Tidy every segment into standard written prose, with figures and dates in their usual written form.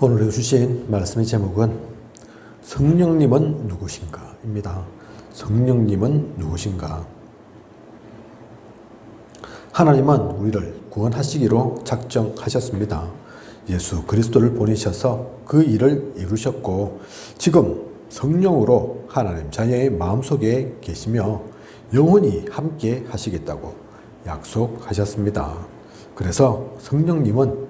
오늘 주신 말씀의 제목은 성령님은 누구신가 입니다. 성령님은 누구신가? 하나님은 우리를 구원하시기로 작정하셨습니다. 예수 그리스도를 보내셔서 그 일을 이루셨고 지금 성령으로 하나님 자녀의 마음속에 계시며 영원히 함께 하시겠다고 약속하셨습니다. 그래서 성령님은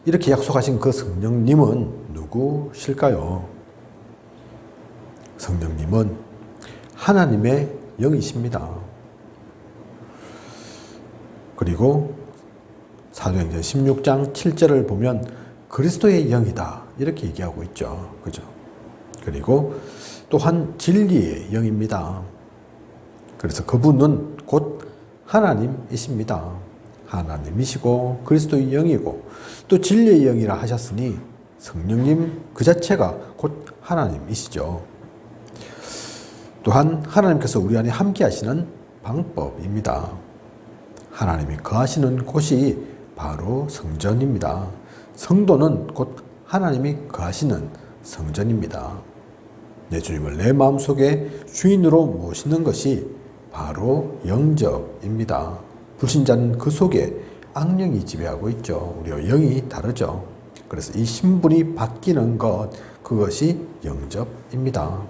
이렇게 약속하신 그 성령님은 누구실까요? 성령님은 하나님의 영이십니다. 그리고 사도행전 16장 7절을 보면 그리스도의 영이다 이렇게 얘기하고 있죠. 그죠? 그리고 또한 진리의 영입니다. 그래서 그분은 곧 하나님이십니다. 하나님이시고 그리스도의 영이고 또 진리의 영이라 하셨으니 성령님 그 자체가 곧 하나님이시죠. 또한 하나님께서 우리 안에 함께 하시는 방법입니다. 하나님이 거하시는 곳이 바로 성전입니다. 성도는 곧 하나님이 거하시는 성전입니다. 내 주님을 내 마음속에 주인으로 모시는 것이 바로 영접입니다. 불신자는 그 속에 악령이 지배하고 있죠. 우리와 영이 다르죠. 그래서 이 신분이 바뀌는 것, 그것이 영접입니다.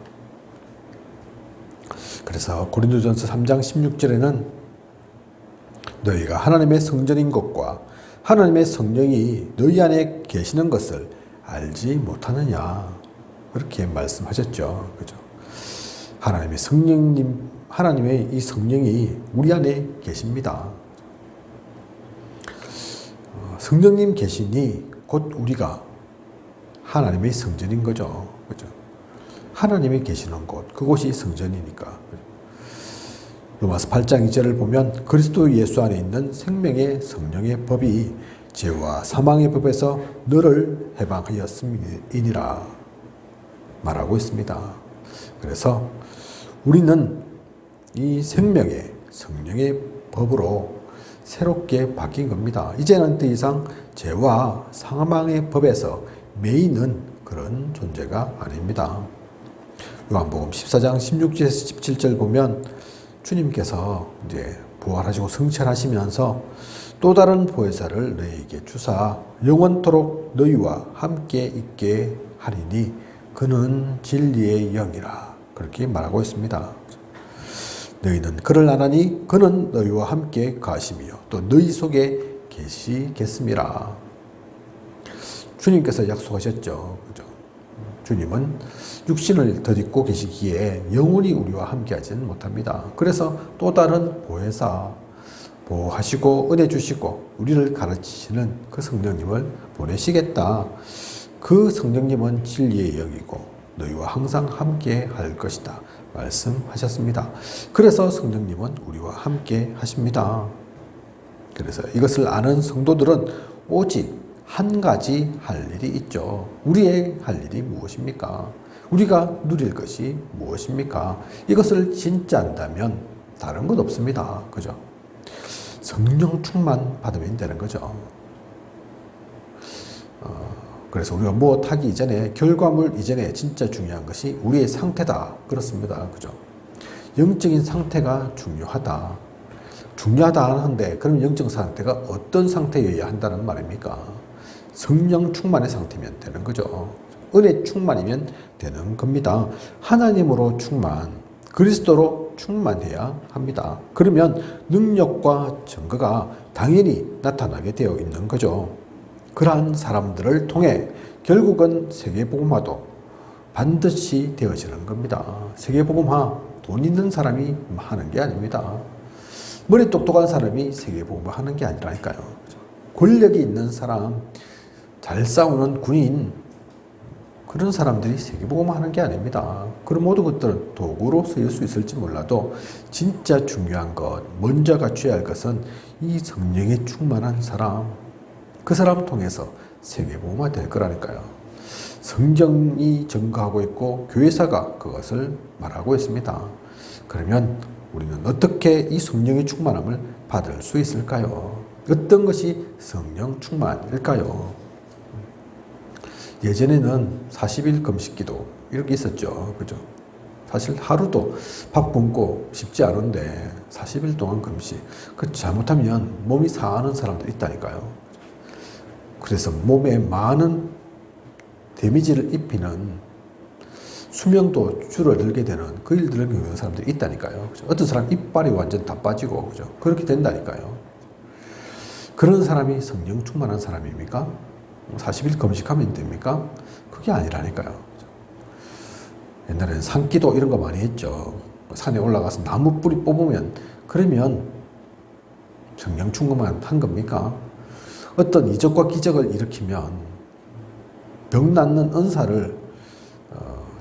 그래서 고린도전서 3장 16절에는 너희가 하나님의 성전인 것과 하나님의 성령이 너희 안에 계시는 것을 알지 못하느냐 그렇게 말씀하셨죠. 그죠? 하나님의 이 성령이 우리 안에 계십니다. 성령님 계시니 곧 우리가 하나님의 성전인 거죠. 그죠? 하나님이 계시는 곳, 그곳이 성전이니까. 로마서 8장 2절을 보면 그리스도 예수 안에 있는 생명의 성령의 법이 죄와 사망의 법에서 너를 해방하였음이니라 말하고 있습니다. 그래서 우리는 이 생명의 성령의 법으로 새롭게 바뀐 겁니다. 이제는 더 이상 죄와 사망의 법에서 매이는 그런 존재가 아닙니다. 요한복음 14장 16절에서 17절 보면 주님께서 이제 부활하시고 승천하시면서 또 다른 보혜사를 너희에게 주사 영원토록 너희와 함께 있게 하리니 그는 진리의 영이라 그렇게 말하고 있습니다. 너희는 그를 아나니 그는 너희와 함께 가시며 또 너희 속에 계시겠습니다. 주님께서 약속하셨죠. 그죠? 주님은 육신을 덧입고 계시기에 영원히 우리와 함께 하지는 못합니다. 그래서 또 다른 보혜사, 보호하시고 은혜 주시고 우리를 가르치시는 그 성령님을 보내시겠다. 그 성령님은 진리의 영이고 너희와 항상 함께 할 것이다 말씀하셨습니다. 그래서 성령님은 우리와 함께 하십니다. 그래서 이것을 아는 성도들은 오직 한 가지 할 일이 있죠. 우리의 할 일이 무엇입니까? 우리가 누릴 것이 무엇입니까? 이것을 진짜 안다면 다른 것 없습니다. 그죠? 성령 충만 받으면 되는 거죠. 그래서 우리가 무엇하기 이전에 결과물 이전에 진짜 중요한 것이 우리의 상태다. 그렇습니다. 그죠? 영적인 상태가 중요하다. 중요하다 하는데 그럼 영적 상태가 어떤 상태여야 한다는 말입니까? 성령 충만의 상태면 되는 거죠. 은혜 충만이면 되는 겁니다. 하나님으로 충만, 그리스도로 충만해야 합니다. 그러면 능력과 증거가 당연히 나타나게 되어 있는 거죠. 그러한 사람들을 통해 결국은 세계복음화도 반드시 되어지는 겁니다. 세계복음화 돈 있는 사람이 하는 게 아닙니다. 머리 똑똑한 사람이 세계복음화 하는 게 아니라니까요. 권력이 있는 사람, 잘 싸우는 군인, 그런 사람들이 세계복음화 하는 게 아닙니다. 그런 모든 것들은 도구로 쓰일 수 있을지 몰라도 진짜 중요한 것, 먼저 갖춰야 할 것은 이 성령에 충만한 사람, 그 사람을 통해서 세계복음화 될 거라니까요. 성경이 증거하고 있고 교회사가 그것을 말하고 있습니다. 그러면 우리는 어떻게 이 성령의 충만함을 받을 수 있을까요? 어떤 것이 성령 충만일까요? 예전에는 40일 금식기도 이렇게 있었죠. 그죠? 사실 하루도 밥 굶고 쉽지 않은데 40일 동안 금식. 그 잘못하면 몸이 상하는 사람도 있다니까요. 그래서 몸에 많은 데미지를 입히는 수명도 줄어들게 되는 그 일들을 겪는 사람들이 있다니까요. 그죠? 어떤 사람 이빨이 완전 다 빠지고, 그죠? 그렇게 된다니까요. 그런 사람이 성령 충만한 사람입니까? 40일 금식하면 됩니까? 그게 아니라니까요. 옛날에는 산기도 이런 거 많이 했죠. 산에 올라가서 나무 뿌리 뽑으면, 그러면 성령 충만한 한 겁니까? 어떤 이적과 기적을 일으키면 병 낫는 은사를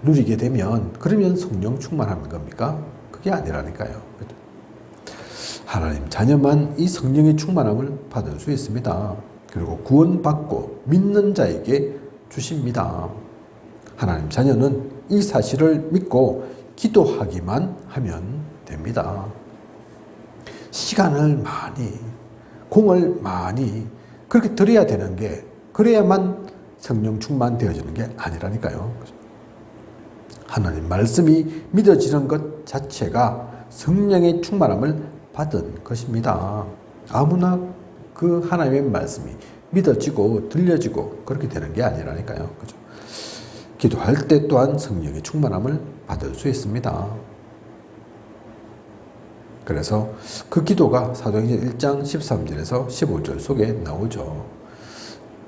누리게 되면 그러면 성령 충만한 겁니까? 그게 아니라니까요. 하나님 자녀만 이 성령의 충만함을 받을 수 있습니다. 그리고 구원받고 믿는 자에게 주십니다. 하나님 자녀는 이 사실을 믿고 기도하기만 하면 됩니다. 시간을 많이, 공을 많이 그렇게 들여야 되는 게, 그래야만 성령 충만되어지는 게 아니라니까요. 하나님 말씀이 믿어지는 것 자체가 성령의 충만함을 받은 것입니다. 아무나 그 하나님의 말씀이 믿어지고 들려지고 그렇게 되는 게 아니라니까요. 그죠? 기도할 때 또한 성령의 충만함을 받을 수 있습니다. 그래서 그 기도가 사도행전 1장 13절에서 15절 속에 나오죠.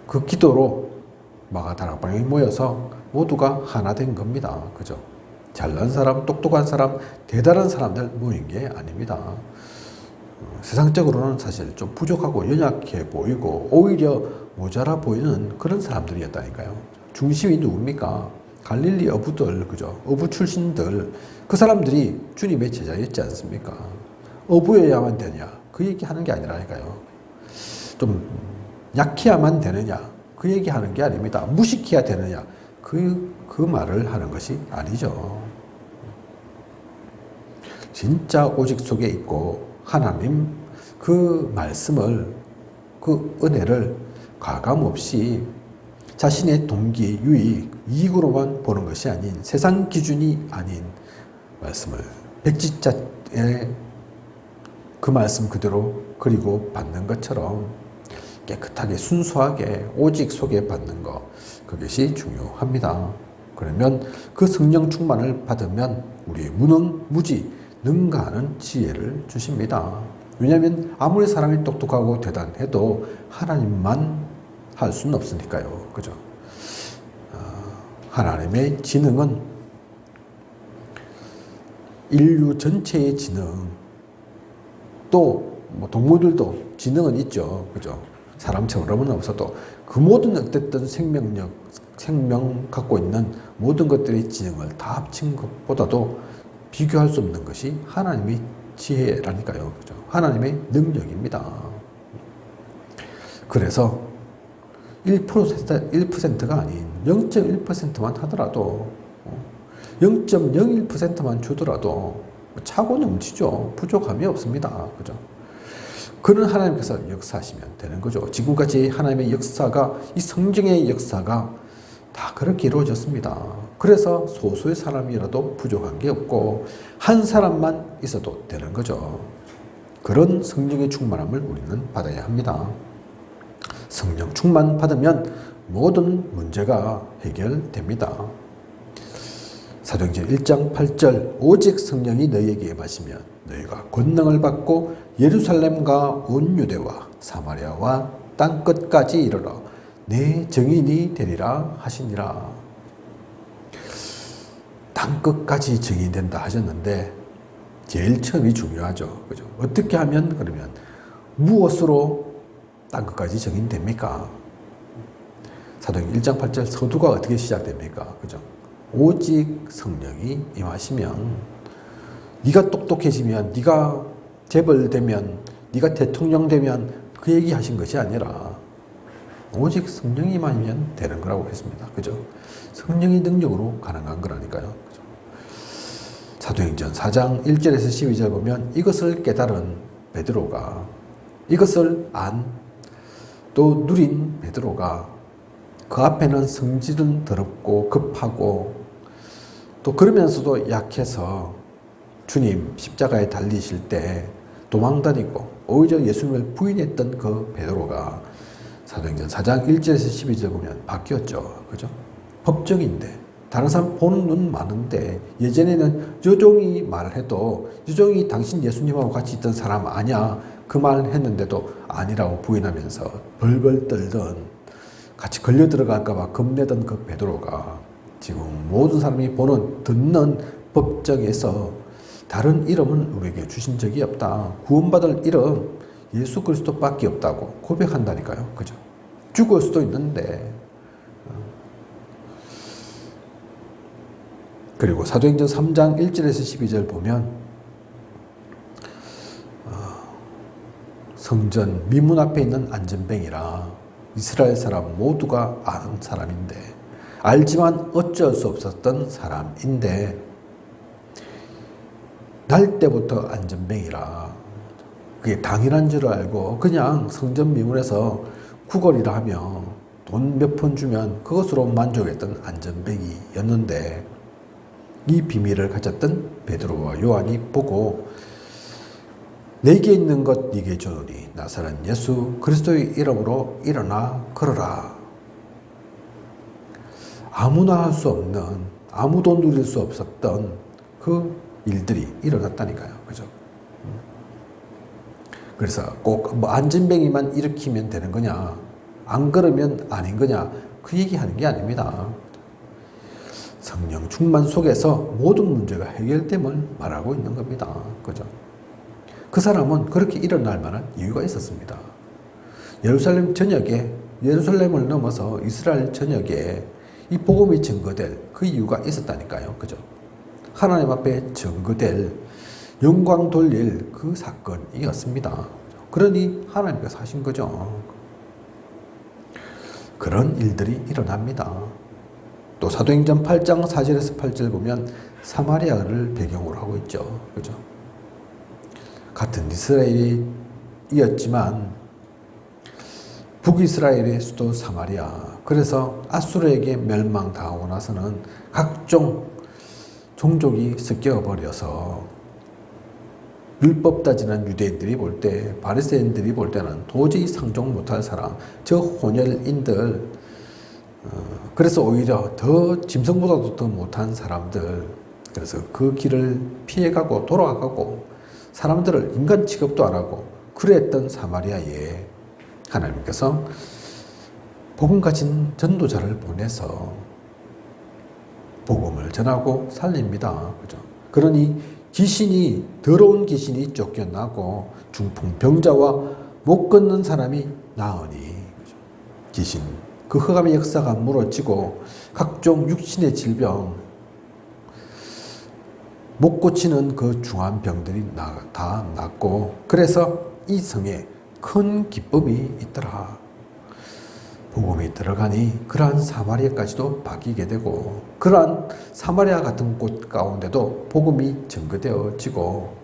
그 기도로 마가다락방에 모여서 모두가 하나 된 겁니다. 그죠? 잘난 사람, 똑똑한 사람, 대단한 사람들 모인 게 아닙니다. 세상적으로는 사실 좀 부족하고 연약해 보이고 오히려 모자라 보이는 그런 사람들이었다니까요. 중심이 누굽니까? 갈릴리 어부들, 그죠? 어부 출신들, 그 사람들이 주님의 제자였지 않습니까? 어부여야만 되냐? 그 얘기 하는 게 아니라니까요. 좀 약해야만 되느냐? 그 얘기 하는 게 아닙니다. 무식해야 되느냐? 그 말을 하는 것이 아니죠. 진짜 오직 속에 있고 하나님 그 말씀을, 그 은혜를 가감없이 자신의 동기, 유익, 이익으로만 보는 것이 아닌, 세상 기준이 아닌 말씀을 백지자에 그 말씀 그대로 그리고 받는 것처럼 깨끗하게 순수하게 오직 속에 받는 것, 그것이 중요합니다. 그러면 그 성령 충만을 받으면 우리의 무능, 무지, 능가하는 지혜를 주십니다. 왜냐하면 아무리 사람이 똑똑하고 대단해도 하나님만 할 수는 없으니까요. 그죠? 하나님의 지능은 인류 전체의 지능, 또 뭐 동물들도 지능은 있죠. 그죠? 사람처럼은 없어도 그 모든 어쨌든 생명력, 생명 갖고 있는 모든 것들의 지능을 다 합친 것보다도 비교할 수 없는 것이 하나님의 지혜라니까요. 그죠? 하나님의 능력입니다. 그래서 1%가 아닌 0.1%만 하더라도 0.01%만 주더라도 차고 넘치죠. 부족함이 없습니다. 그죠? 그는 하나님께서 역사하시면 되는 거죠. 지금까지 하나님의 역사가, 이 성경의 역사가 다 그렇게 이루어졌습니다. 그래서 소수의 사람이라도 부족한 게 없고 한 사람만 있어도 되는 거죠. 그런 성령의 충만함을 우리는 받아야 합니다. 성령 충만 받으면 모든 문제가 해결됩니다. 사도행전 1장 8절 오직 성령이 너희에게 임하시면 너희가 권능을 받고 예루살렘과 온 유대와 사마리아와 땅끝까지 이르러 내 증인이 되리라 하시니라. 땅끝까지 증인이 된다 하셨는데 제일 처음이 중요하죠. 그죠? 어떻게 하면, 그러면 무엇으로 땅끝까지 증인됩니까? 사도행전 1장 8절 서두가 어떻게 시작됩니까? 그죠? 오직 성령이 임하시면, 네가 똑똑해지면, 네가 재벌되면, 네가 대통령 되면 그 얘기 하신 것이 아니라 오직 성령이 임하면 되는 거라고 했습니다. 그죠? 성령의 능력으로 가능한 거라니까요. 그죠? 사도행전 4장 1절에서 12절 보면 이것을 깨달은 베드로가, 이것을 또 누린 베드로가 그 앞에는 성질은 더럽고 급하고 또 그러면서도 약해서 주님 십자가에 달리실 때 도망다니고 오히려 예수님을 부인했던 그 베드로가 사도행전 4장 1절에서 12절 보면 바뀌었죠. 그죠? 법정인데 다른 사람 보는 눈 많은데 예전에는 여종이 말을 해도 여종이 당신 예수님하고 같이 있던 사람 아니야 그 말 했는데도 아니라고 부인하면서 벌벌 떨던 같이 걸려 들어갈까 봐 겁내던 그 베드로가 지금 모든 사람이 보는 듣는 법정에서 다른 이름은 우리에게 주신 적이 없다. 구원받을 이름 예수 그리스도밖에 없다고 고백한다니까요. 그죠? 죽을 수도 있는데. 그리고 사도행전 3장 1절에서 12절 보면 성전 미문 앞에 있는 안전뱅이라 이스라엘 사람 모두가 아는 사람인데 알지만 어쩔 수 없었던 사람인데 날 때부터 안전뱅이라 그게 당연한 줄 알고 그냥 성전 미문에서 구걸이라 하며 돈 몇 푼 주면 그것으로 만족했던 안전뱅이였는데 이 비밀을 가졌던 베드로와 요한이 보고 내게 있는 것 네게 주노니 나사렛 예수 그리스도의 이름으로 일어나 걸어라. 아무나 할 수 없는 아무도 누릴 수 없었던 그 일들이 일어났다니까요. 그죠? 그래서 꼭 뭐 안전뱅이만 일으키면 되는 거냐 안 그러면 아닌 거냐 그 얘기하는 게 아닙니다. 성령 충만 속에서 모든 문제가 해결됨을 말하고 있는 겁니다. 그죠? 그 사람은 그렇게 일어날 만한 이유가 있었습니다. 예루살렘 전역에 예루살렘을 넘어서 이스라엘 전역에 이 복음이 증거될 그 이유가 있었다니까요. 그죠? 하나님 앞에 증거될 영광 돌릴 그 사건이었습니다. 그러니 하나님께서 하신 거죠. 그런 일들이 일어납니다. 또 사도행전 8장 4절에서 8절 보면 사마리아를 배경으로 하고 있죠. 그죠? 같은 이스라엘이었지만 북이스라엘의 수도 사마리아. 그래서 아수르에게 멸망당하고 나서는 각종 종족이 섞여버려서 율법 따지는 유대인들이 볼 때, 바리새인들이 볼 때는 도저히 상종 못할 사람, 저 혼혈인들, 그래서 오히려 더 짐승보다도 더 못한 사람들, 그래서 그 길을 피해가고 돌아가고 사람들을 인간 취급도 안 하고 그랬던 사마리아에 하나님께서 복음 가진 전도자를 보내서 복음을 전하고 살립니다. 그죠? 그러니 귀신이 더러운 귀신이 쫓겨나고 중풍병자와 못 걷는 사람이 나으니 그죠? 귀신 그 흑암의 역사가 무너지고 각종 육신의 질병 못 고치는 그 중한 병들이 다 낫고 그래서 이 성에 큰 기쁨이 있더라. 복음이 들어가니 그러한 사마리아까지도 바뀌게 되고 그러한 사마리아 같은 곳 가운데도 복음이 증거되어지고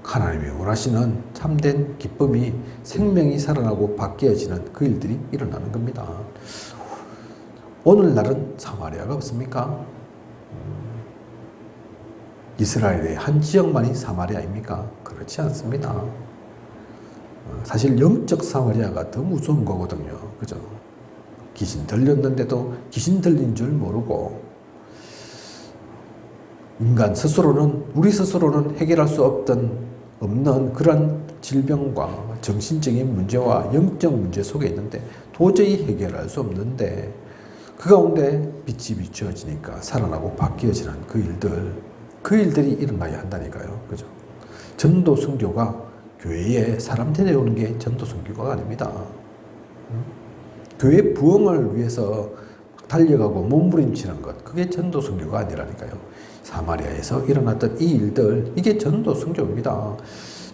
하나님이 원하시는 참된 기쁨이 생명이 살아나고 바뀌어지는 그 일들이 일어나는 겁니다. 오늘날은 사마리아가 없습니까? 이스라엘의 한 지역만이 사마리아입니까? 그렇지 않습니다. 사실 영적 사마리아가 더 무서운 거거든요. 그죠? 귀신 들렸는데도 귀신 들린 줄 모르고 인간 스스로는 우리 스스로는 해결할 수 없는 그런 질병과 정신적인 문제와 영적 문제 속에 있는데 도저히 해결할 수 없는데 그 가운데 빛이 비추어지니까 살아나고 바뀌어지는 그 일들이 일어나야 한다니까요. 그죠? 전도 선교가 교회에 사람 데려오는 게 전도 선교가 아닙니다. 교회 부흥을 위해서 달려가고 몸부림치는 것, 그게 전도 선교가 아니라니까요. 사마리아에서 일어났던 이 일들, 이게 전도 선교입니다.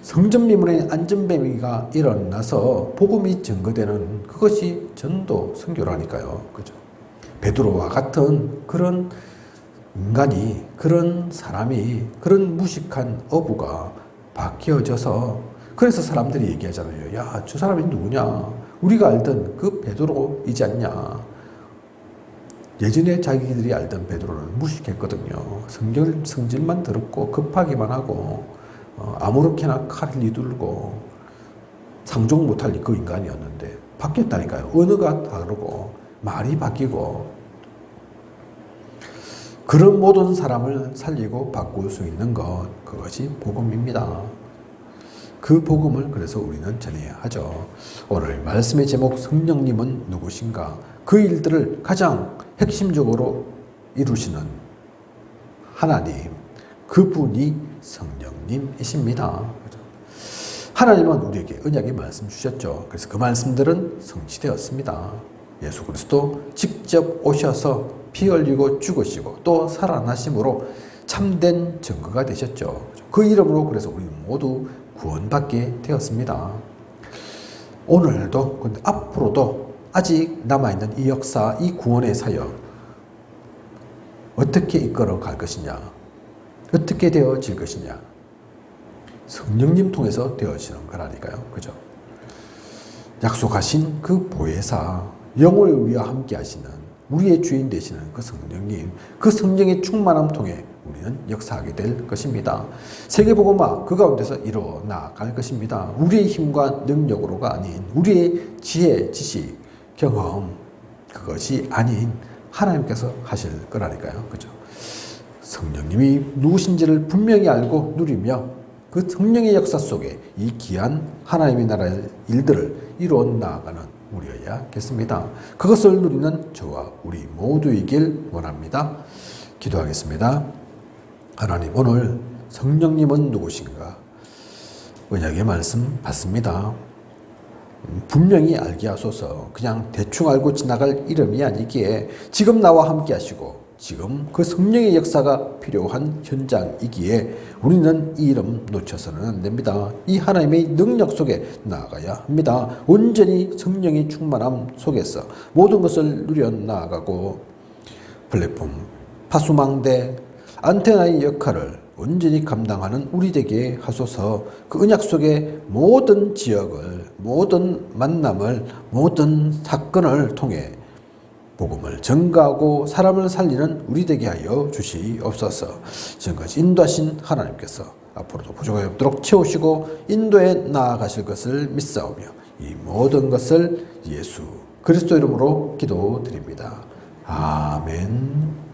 성전 미문에 안전뱅이가 일어나서 복음이 증거되는 그것이 전도 선교라니까요. 그죠? 베드로와 같은 그런 인간이, 그런 사람이, 그런 무식한 어부가 바뀌어져서 그래서 사람들이 얘기하잖아요. 야, 저 사람이 누구냐? 우리가 알던 그 베드로이지 않냐. 예전에 자기들이 알던 베드로는 무식했거든요. 성질만 더럽고 급하기만 하고 아무렇게나 칼을 휘둘고 상종 못할 그 인간이었는데 바뀌었다니까요. 언어가 다르고 말이 바뀌고 그런 모든 사람을 살리고 바꿀 수 있는 것, 그것이 복음입니다. 그 복음을 그래서 우리는 전해야 하죠. 오늘 말씀의 제목 성령님은 누구신가? 그 일들을 가장 핵심적으로 이루시는 하나님, 그분이 성령님이십니다. 하나님은 우리에게 언약의 말씀 주셨죠. 그래서 그 말씀들은 성취되었습니다. 예수 그리스도 직접 오셔서 피 흘리고 죽으시고 또 살아나심으로 참된 증거가 되셨죠. 그 이름으로 그래서 우리는 모두 구원받게 되었습니다. 오늘도 근데 앞으로도 아직 남아있는 이 역사, 이 구원의 사역 어떻게 이끌어 갈 것이냐, 어떻게 되어질 것이냐, 성령님 통해서 되어지는 거라니까요. 그죠? 약속하신 그 보혜사, 영을 위하 함께 하시는 우리의 주인 되시는 그 성령님, 그 성령의 충만함 통해 우리는 역사하게 될 것입니다. 세계복음화 그 가운데서 이루어 나아갈 것입니다. 우리의 힘과 능력으로가 아닌 우리의 지혜, 지식, 경험, 그것이 아닌 하나님께서 하실 거라니까요. 그죠? 성령님이 누구신지를 분명히 알고 누리며 그 성령의 역사 속에 이 귀한 하나님의 나라의 일들을 이루어 나아가는 우리여야겠습니다. 그것을 누리는 저와 우리 모두이길 원합니다. 기도하겠습니다. 하나님, 오늘 성령님은 누구신가? 언약의 말씀 받습니다. 분명히 알게 하소서. 그냥 대충 알고 지나갈 이름이 아니기에 지금 나와 함께 하시고 지금 그 성령의 역사가 필요한 현장이기에 우리는 이 이름 놓쳐서는 안 됩니다. 이 하나님의 능력 속에 나아가야 합니다. 온전히 성령의 충만함 속에서 모든 것을 누려 나아가고 플랫폼, 파수망대, 안테나의 역할을 온전히 감당하는 우리 되게 하소서. 그 언약 속에 모든 지역을, 모든 만남을, 모든 사건을 통해 복음을 전가하고 사람을 살리는 우리 되게 하여 주시옵소서. 지금까지 인도하신 하나님께서 앞으로도 부족함이 없도록 채우시고 인도에 나아가실 것을 믿사오며 이 모든 것을 예수 그리스도 이름으로 기도드립니다. 아멘.